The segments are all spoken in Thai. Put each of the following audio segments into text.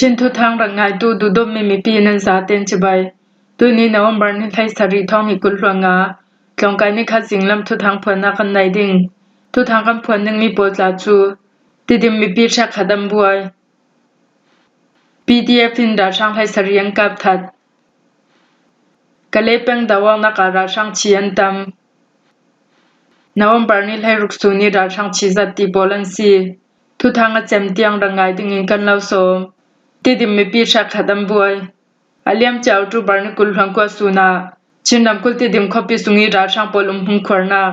ชินทุทางรังไงตูดูดมมีปีนันสาเตนฉบัยตัวนี้นวันบารนิไทยสรีทองมีกุลหลวงาจงกายนิคัดสิงลำทุทางพวนนักกันไหนดิ่งทุทางกันพวนนึงมีโปรดลาจูติดิมมีปีชักขัดมบวย PDF อินดาช่างไทยสรียังกับทัดกะเลเป็งดาวนักอาราช่างชียันตำนวันบารนิไทยรุกซูนีราช่างชีจัดตีโปลันซีทุทางอาเจมเตียงรังไงดิ่งอินกันเล่าโสมติดิมมีปีชักขัดมบวยอาเลียมเจ้าจูบารนิกุลหลังกว่าสุนาชินดำกุลติดิมขบิสุงีราช่างปอลุมหุงขวรนา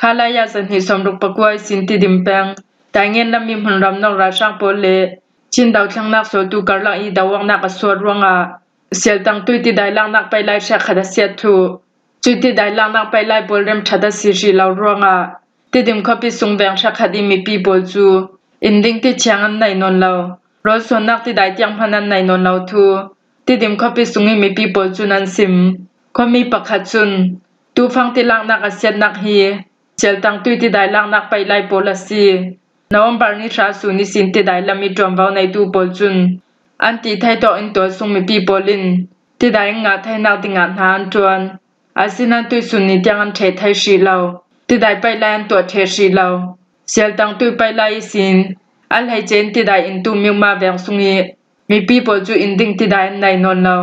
คาลายาสันหิสมรุกปกวยสินติดิมแปงแต่เงินลำมีมันรำนอกราช่างปอเลชินดาวทั้งนักโสตูการลังอีดาวังนักสวดรังอาเสียตังตุยติได้ลังนักไปไล่ชักขัดเสียทูจุดติได้ลังนักไปไล่บอลเรมชัดสิริลาวรังอาติดิมขบิสุงแบงชักขัดมีปีบอลจูอินดิ้งติเชียงอันไหนนนลาวรถส่วนนักติได้เตียงพนันไหนนนลาวทูติดิมขบิสุงมีปีบอลจูนันซิมก็มีปักขัดจุนตูฟังติลังนักเสียนักฮีเจลตังตุยติได้ลังนักไปไล่โปลซีนวันบารนิชาสุนิสินติได้ลำมีจอมวาวในตูโปลจุนอันติไทยต่ออินตัวสุงมีปีโปลินติได้งาไทยนักติงานหานจวนอาศินันตุยสุนิจังอันเทไทยชีเลาติได้ไปไล่อันตัวเทชีเลาเจลตังตุยไปไล่สินอันให้เจนติได้อินตูมิวมาแวงสุงีมีปีโปลจูอินดิ้งติได้ในนนเลา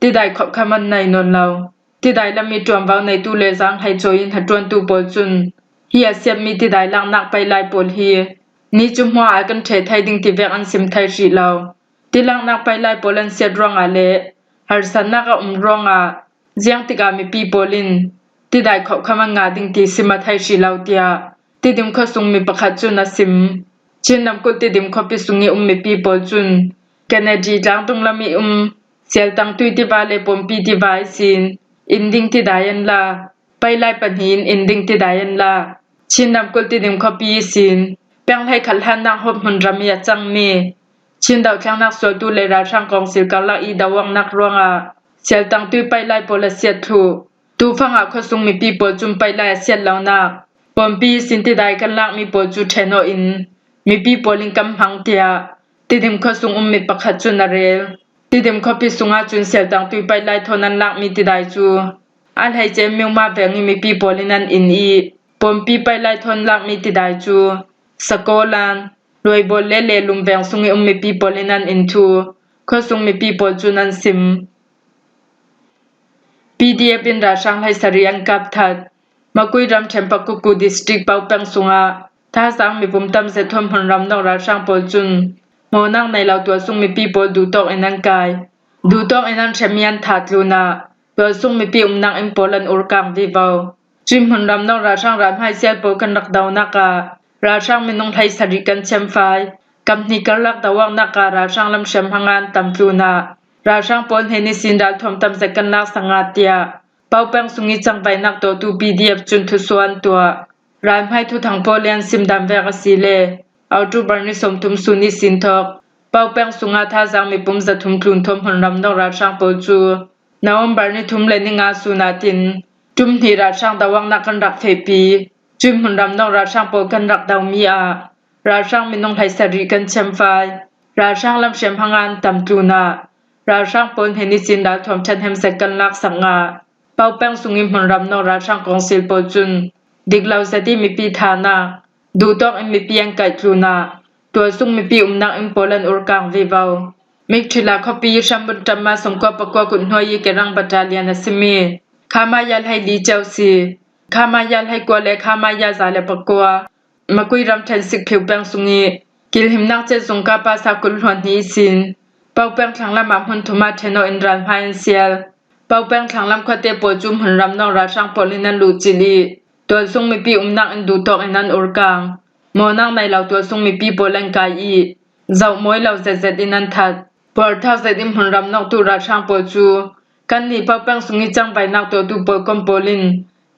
ติได้ขบขมันในนนเลาติได้ลำมีจอมวาวในตูเลซังให้โจยินหัดจวนตูโปลจุนเฮียเสียบมีติได้ลังนักไปไล่โปลเฮียนี่จุ่มหัวอากันเทไทยดิ้งติเวงอันซิมไทยชีเลาติลังนักไปไล่โปลันเสียดรองอาเลหัดสันนักรองอาเจียงติกามีปีโปลินติได้ขบขมันงาดิ้งติซิมาไทยชีเลาเตียติดิมขสุงมีประคัดจุนนาซิมชินนำกุติดิมขปิสุงีมีปีโปจุนแกเนดีจังตุงลามีเสียตังตุยติวาเลปมปีติวายสินอินดิ้งติได้ยันลาไปไล่ปัญหินอินดิ้งติได้ยันลาชินนำกุติดิมขปีสินแปงให้ขันหันนักหบหุนรามีจังมีชินดาวแข็งนักสวดูเลราช่างกองศิลกาลอีดาวังนักรวงอาเสียตังตุยไปไล่โปลเสียทูตูฟังอาขสุงมีปีโปจุมไปไล่เสียเหล่านักปมปีสินติได้กันลักมีโปจูเทโนอินมีปีโปลิงกำหังเตียติดิมขสุงมีปักขัดจุนนาเรลติดิมขปิสุงอาจุนเสียตังตุยไปไล่ทนันลักมีติได้จูอันให้เจมิวมาแบงมีปีโปลินันอินอีปมปีไปไล่ทนลักมีติได้จูสกอลันรวยบอลเลลุมแบงสุงมีปีโปลินันอินทูขสุงมีปีโปจูนันซิม PDF อินราช่างให้สรียังกับทัดมากุยรำเทมปะกุกูดิสตริกเปาแปงสุงาถ้าสังมีปุ่มตำเสทมพนรำนอกราช่างโปจุนโมนังในเหล่าตัวสุงมีปีโปดูตอกเอนังกายดูตอกเอนังเชมียันทัดลูนาตัวสุงมีปีนังอิมโปลันอุรกังวิวาวจิมพนรำนอกราช่างรำให้เสียโปกันรักดาวนัการาช่างมีนงไทยสริกันเชมไฟกำนิกันรักดาวังนัการาช่างลำเชมพังงานตำลูนาราช่างปนเฮนิสินดาทอมตำเสกันนักสังอาเตียเป้าแป้งสุงิจังไปนักตัวตู PDF จุนทุสวนตัวรายให้ทุทางโปเลียนซิมดำเวกสีเลเอาจูบานิสมทุมสุนิสินทอกเป้าแป้งสุงาท่าจังมีปุ่มจะทุมคลุนทมพนรำนอกราช่างโปจูนาวบานิทุมเลนิงาสุนาตินจุมทีราช่างดาวังนักกันรักเฟปีจุมพนรำนอกราช่างโปกันรักดาวมีอาราช่างมีนงไทยสริกันเชมไฟราช่างลำเชมพังงานตำจูนาราช่างปนเฮนิสินดาทอมชันเฮมเซกันลักสังอาเป้าแป้งสุงิมพนรำนอกราช่างกองศิลปจุนดิกลาวสติมีปีฐานาดูตอกมีปียังไก่ทูนาตัวสุงมีปีนักอิมโปลันอุรกังวิวาวมิกทิลาขปีชัมบุนจำมาสมกวปกวกุนหอยกรังบัตาเลียนสิมีขามายาลให้ลีเจ้าซีขามายาลให้กัวเลขามายาซาเลปกวมากุยรำเทนสิกผิวแป้งสุงีกิลหิมนักเจสงกาปาสากุลหวนฮีสินเป้าแป้งทางละมาพุนทุมาเทโนอินรันพายเซียลเป้าแป้งทางลำควเตโปจุมหันรำนอกราช่างปอลินันลูจิลีตัวทรงมีปีนักอินดูตอกอินันอุรกังโมนังในเหล่าตัวทรงมีปีโปลังกายอีเจ้ามวยเหล่าเซอินันทัดปอร์ท่าเซดิมหันรำนอกตัวราช่างปอจูกันนี่เป้าแป้งสุงิจังไปนักตัวตูโปกอมโปลิน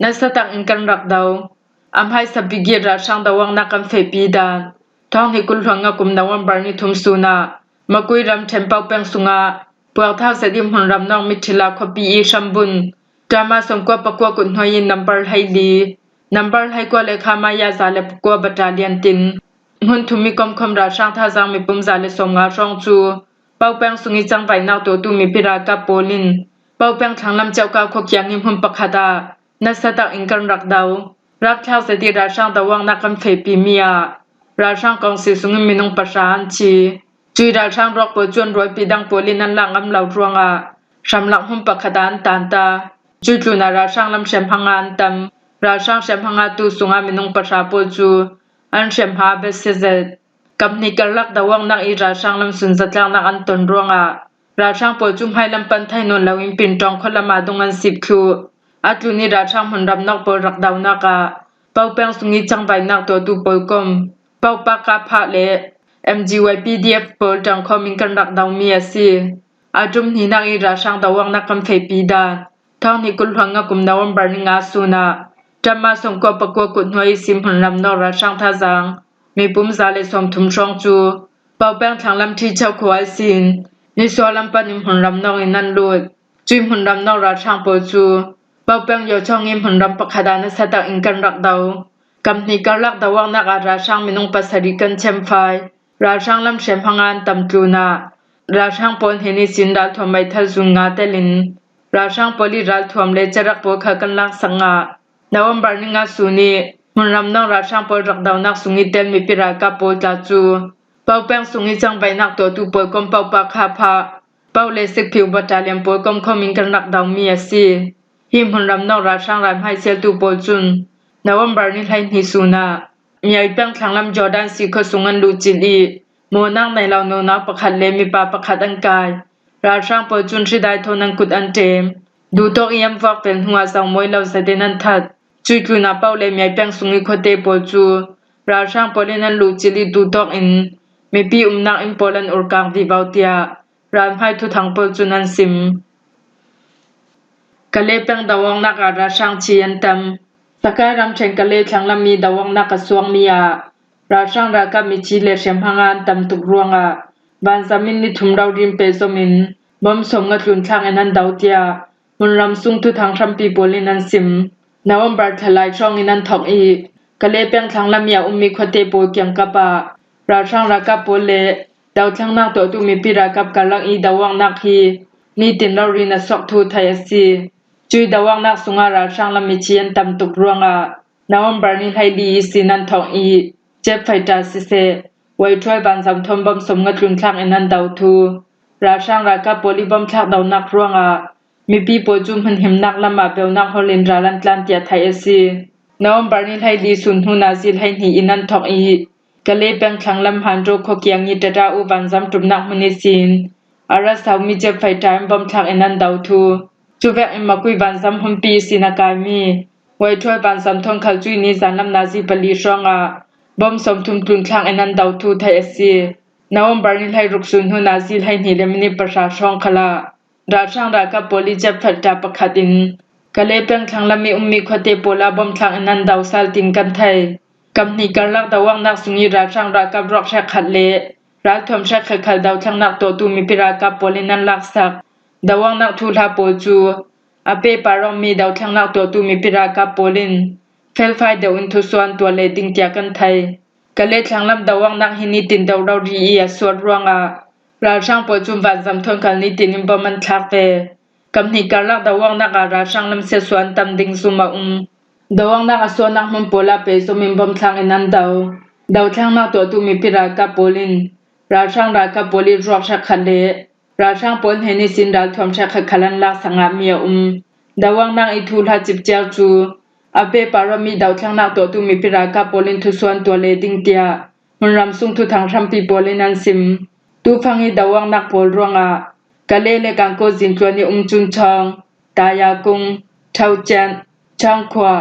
นัสตักอินกันรักดาวอัมให้สับบิกีราช่างดาวังนักกันเฟปีดานท้องให้กุลหวังกุมดาวันบาร์นิทุมสุนามากุยรำเทมเป้าแป้งสุงาปวกท่าเสดิมหันรำนองมิถิลาขปีอีชัมบุนดรามาสมกวปกวกุนหอยินนัมเบอร์ให้ดีนัมเบอร์ให้กว่าเลขามายาซาเลปกวบัตาเลียนตินหุนทุมีกอมคมราช่างท่าจังมีปุ่มซาเลสมงาช่องจู เป้าแป้งสุงิจังไปนักตัวตุมีพิรากาโปลินเป้าแป้งทางลำเจ้าก้าวขกยังหิมหุ่มปักขดานัสตักอิงกันรักดาวรักเท่าเสดีราช่างตะวังนักกันเฟปีเมียราช่างกองสีสุงิมินงประชาอันชีจุยราช่างรอกปจวนรวยปีดังโปลินนั้นหลังอำเหล่ารวงชำลักหุ่มปักขดานตานตาจุยจุนาราช่างลำเชมพังงานตำราช่างเชมพังงาตูสุงามินงประชาโปจูอันเชมหาเบสเซกับนิกลักตะวังนักอีราช่างลำสุนจัดจังนักอันตนรวงราช่างโปจุมให้ลำปันไทยนนลาวินปินจองคนละมาดงอัน10ครูอัตุนีราช่างมันรับนักปรักดาวนักเป้าแป้งสุงิจังไปนักตัวตูปอยกมเป้าปากกาพะเล MGYPDF ปอลจังคอมิงกันรักดาวเมียซีอาจุมนี้นักอีราช่างตะวังนักคำเฟปีดาท้องนี้กุลหังกุมนาวมบานิงาสุนาจะมาส่งกปกวกุดหน่วยซิมหันลำนอราช่างท่าจังมีปุ่มซาเลสมทุมช่องจูเป้าแป้งทางลำที่เจ้าขวายสินนิสวาลำปันิมหันลำนออินันลุดจุยหันลำนอราช่างปอจูเป้าแป้งโยช่องอิมหันลำปักขดานสตักอิงกันรักดาวกำนี้กันรักดาวังนักราช่างมินงปัสริกันเชมไฟราช่างลำเชมพังานตำจูนาราช่างปนเฮนิสินดัลทวมใบทัซุงาเตลินราช่างปลีรัลทวมเลจรักปวขกันลักสังะนวมบานิงาสุนีหันลำนอราช่างปรักดาวนักสุงิเตนมีปิรากาโปจาจูเป้าแป้งสุงิจังใบนักตัวตูปอยกมเป้าปากคาพาเป้าเลสิกผิวบัตาเลียมปอยกมคอมิงกันรักดาวมีซีหิมหันลำนอราช่างรายให้เซลตูปอยจุนนวมบานิไลนิสุนามีไอแป้งทางลำจอร์แดนสีขสุงันลูจิลีโมนังในเหล่าโนนักประคัดเลมีปาประคัดอังกายราช่างปอยจุนชิได้ทนังกุดอันเตมดูตอกยามฟักเป็นหัวสาวมวยเหล่าเสด็จนันทัดจุยจุนาเป้าเลมีไอแป้งสุงิโคเตปอยจูราช่างปอลินันลูจิลีดูตอกอินมีปีนักอินโปลันอุรกังดีบาวเตียรามให้ทุทางปอยจุนันซิมกะเลแป้งดาวังนักราช่างชียันตัมสกายรำเชงกะเลช่างลำมีดาวังนักกสวงมีราช่างรากับมีชีเลเชมพังานตัมตุกรวงบานซามินนิทุมดาวริมเปซมินบอมสมงัดลุนช่างอนันดาวเตียมุนรำซุงทุทางทรัมปีโปลินันซิมนวมบาร์ทลายช่องอินันทอกอีกะเลแป้งช่างลำมีอุมิควเตโปเกียงกับราช่างรากับโปเลดาวช่างนักตัวตุมีปีรากับกะลักอีดาวังนักฮีนี่ตินลารีนัสอกทูไทยซีจุยดาวังนักสุงาราช่างลำมีเชียนตัมตุกรวงนวมบาร์นิไฮลีสินันทอกอีเจ็บไฟตาซิเซไว้ช่วยบานสำทมบอมสมงัดลุนช่างอินันดาวทูราช่างรากับโปลีบอมชักดาวนักรวงมีปีโปจุมหันหิมนักละมาเปวนักฮอลลินราลันตลันเตียไทยซีนวมบาร์นิไฮลีสุนหุนาซิลไฮนีอินันทอกอีกะเลแปงขังลำหันโรคเกียงยิตราอุบันซัมตุมนักมุนิสินอาราสาวมีเจ็บไฟตามบอมชักอินันดาวทูจูเวกอิมากุยบันซัมหุมปีสินากายมีไว้ช่วยบันซัมทงขัลจุยนิสานลำนาซีปลีช่องบอมสมทุมตุนช่างอินันดาวทูไทยซีนวมบาร์นิไฮรุกสุนหุนาซิลไฮนีเลมินิประชาช่องขลาราช่างรากับโปลีเจ็บฟัดตาประคัดินกะเลแป้งทางละมีมีควเตโปลาบอมทางอนันดาวซาลติงกันไทยกำนี้กันลักดาวังนักสุงีราช่างรากับรอกแชกขัดเลรัฐทมแชกขัดดาวช่างนักตัวตูมีปิรากับโปลินันลักสักดาวังนักทูลาโปจูอเปปารอมมีดาวช่างนักตัวตูมีปิรากับโปลินเฟลไฟเดวินทุสวนตัวเลติงเตียกันไทยกะเลทางลำดาวังนักหินิตินดาวเราดีอีสวดรวงราช่างปจุมวันจำทนกันนิตินิมบมันทักเวกำนี้การลักดาวังนักราช่างลำเสสวนตำดิงสุมาดาวังนักส่วนนักมันโปลาเปสมิมบมทางอนันดาวช่างนักตัวตุมีปิรากับโปลินราช่างรากับโปลิรอกชักขันเลราช่างปนเฮนิสินดัลทวมชักขันลันลักสังอามีดาวังนักอิทูลาจิบเจ้าจูอเปปารมีดาวช่างนักตัวตุมีปิรากับโปลินทุส่วนตัวเลดิงเตียมันรำซุงทุทางทรัมปีโปลินันซิมตูฟังอีดาวังนักโปลรวงกะเลเลกังโกจินจวนนี่จุนชองตายากุงเท่าจันช่างขวา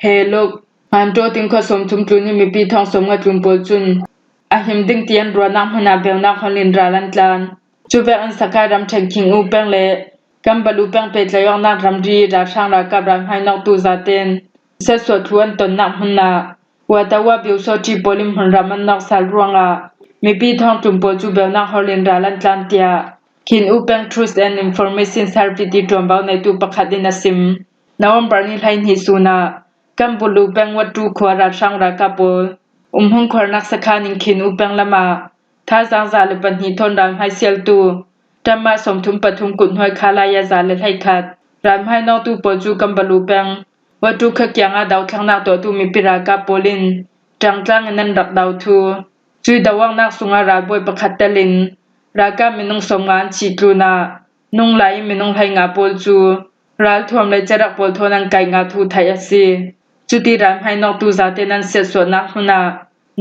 เฮลุกหันโตติงขสมทุมจุนนี่มีปีทองสมงัดจุนโปจุนอาหิมดิงเตียนรัวนักมนาเบลนักฮอลินราลันตลานจูเวอันสกายรำเชงคิงอูเปงเลกัมบลูเปงเปตเลยองนักรำรีราช่างรากับรำให้นกตูซาเตนเสสวดทวนตนนักมนาว่าแต่ว่าบิวโซจีโปลิมหันรามันนกสาลรวงมีปีทองจุมโปจูเบลนักฮอลินราลันตลานเตียคินอูเปง Truth and Information Service ที่ตรวมเบาในตูประคัดดินซิมนวมบาร์นิไลนิสุนากัมบุลูเปงวัดดูขวาราช่างรากับโปหงขวานักสกานิงคินอูเปงละมา ท่าสังสาลปันหีทนรามให้เซียลตูจำมาสมทุมปทุมกุนห้อยคาลายาซาเลให้ขัดรามให้นอกตูปจูกัมบลูแปงวัตถุขเกียงอาดาวทั้งนักตัวตูมีปิรากาโปลินจังจังนันดักดาวทูจุยดาวังนักสุงาราบวยประคัตเตลินรากามินงสมงานชีกรูนานุ่งไหลมินงไทงาโปลจูรัลทวมเลยจรักโปลโทนังไกงาทูไทยซีจุติรามให้นอกตูซาเตนันเสียสวนนักหุนา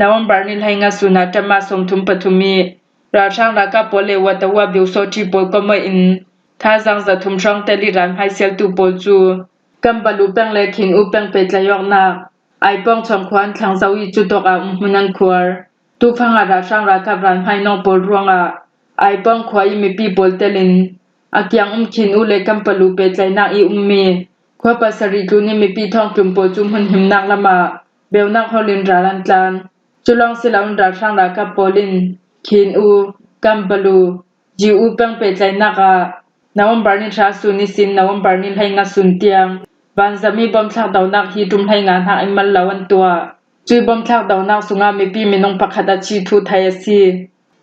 นาวมบาร์นิลให้งาสุนาจำมาสมทุมปทุมีราช่างรากาโปเลวัตวาบิวโซทีโปลก็ไม่อินท่าสังสะทุมช่องเตลิรามให้เซียลตูโปลจูกัมบาลูแปงเลขินอุแปงเปจยอกนักไอป้องชมควันทางเซาอีจุดตกอามุนันควรตูฟังอาราช่างรากาบรานให้นอกโปลรวงไอป้องควายมีปีโปลเตลินอาเกียงขินอุเลกัมบาลูเปจนักอีมีควาปัสริกุนีมีปีทองจุมโปจุมหุนหิมนักละมาเบลนักฮอลินราลันจานจุลองสิลาอุนราช่างรากาโปลินขินอูกัมบาลูจิอูแปงเปจนักนาวมบาร์นิลชาสุนิสินนาวมบาร์นิลให้งาสุนเตียงบานจะมีบอมทักดาวนักฮีจุมให้งานหาอิมันลาวันตัวจุยบอมทักดาวนักสุงามีปีมินงปักขัดชีทูไทยซี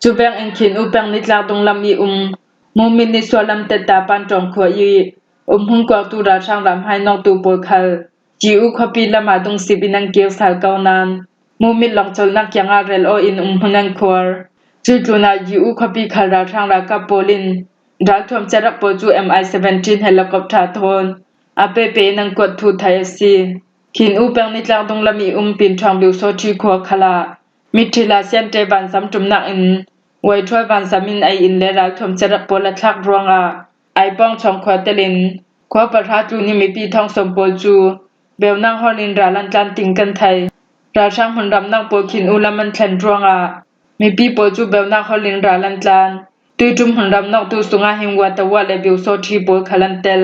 จูแบงเอ็นขินอูแปงนิจลาดงลำมีมูมินิสวลัมเตตาปันจงขวยีหุงกวาตูราช่างรำให้นอกตูโปลคัลจิอูขปีละมาดงสิบินังเกียวสาวเกานานมูมิลองจลนักยังอาเรลโออินหุนันควรจุจุนาจิอูขปีคัลราช่างรากาโปลินรัฐวมจรักโปจู MI-17 เฮลิคอปเตอร์โทนอาเปเปนังกดทูไทยซีขินอูแปงนิจลาดงลำมีปินทองบิวโซทีคัวคลามิทิลาเซียนเตบันซัมจุมนักอินไว้ช่วยบันซามินไออินเลรัฐวมจรักโปละทักรวงไอป้องชองควาเตลินควาประทาจูนิมีปีทองสมโปจูเบลนังฮอลินราลันจันติงกันไทยราช่างหุนรำนังโปขินอูละมันแทนรวงมีปีโปจูเบลนังฮอลินราลันจันตุยจุมหุนรำนักตูสุงาหิงวัตวะเลบิวโซทีโปคลันเตล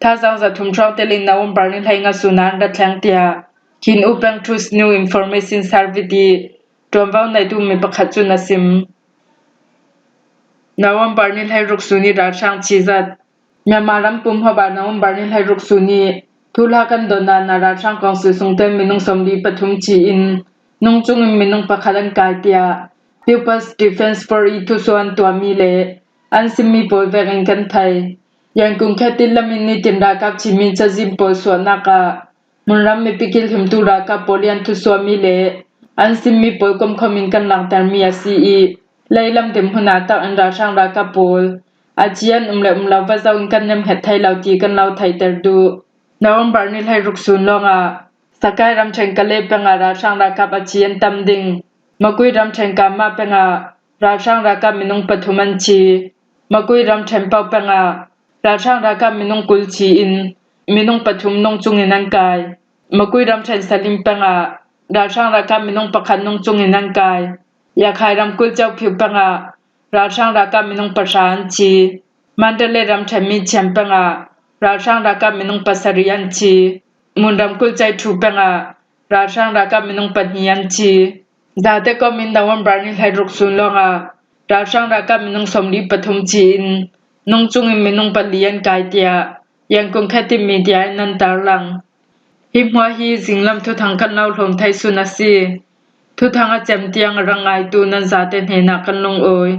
ท่าสังสะทุมช่องเตลินนาวมบาร์นิลให้งาสุนานดัดแทงเตียขินอูแปงทรูสนิวอินฟอร์เมชันเซอร์วิสดีรวมเว้าในตูมีประคัดจุนซิมนาวมบาร์นิลให้รุกสุนีราช่างชีจัดเมียมารัมปุมฮบานาวมบาร์นิลให้รุกสุนีทุลากันโดนานาราช่างกองสือสงเตมินุงสมดีปทุมจีอินนุงจุงมินุงประคัดันกายเตียPeople's Defense for Itusuanตัวมีเลอันซิมีโปลเวริงกันไทยยังกุงแค่ติลมินิตินรากับชิมิจะจิมโปส่วนนักมุนรำมีปิกิลหิมตุรากับโปลียนทุสวามีเลอันซิมีโปลกมคอมินกันหลังแต่มีอาซีอีไล่ลำเต็มหุนาตักอันราช่างรากับโปลอาเจียนเลลาวาซาวินกันยำเห็ดไทยลาวตีกันลาวไทยเตอร์ดูนาวมบาร์นิลให้รุกซุนลงสกายรำเชงกะเลเป็งราช่างรากับอาเจียนตำดิงมะกุยรำเชงกามาเป็งราช่างรากับมินุงปฐุมันชีมะกุยรำเชงเปาเป็งราช่างรากับมินุงกุลชีอินมินุงปฐุมนงจุงอินังกายมะกุยรำเชงสลิมเป็งราช่างรากับมินุงปะคันนงจุงอินังกายอยากให้รำกุลเจ้าผิวเป็งราช่างรากับมินุงประชานชีมันเดเลรำเชงมีเชมเป็งราช่างรากับมินุงปัสริยันชีมุนรำกุลใจถูเป็งราช่างรากับมินุงปัญญยันชีดาเตก็มินดาวมบาร์นิลให้รุกซุนลงราช่างรากับมินุงสมดีปฐุมจีนนงจุงมินุงปลียนกายเตียยังคงแค่ติมีเดียนันตาลังฮิมหัวฮีสิงลำทุทังกันเล่าลมไทยสุนัสีทุทังอาเจมเตียงรังไอตูนันซาเตนเฮนักกันลงโอย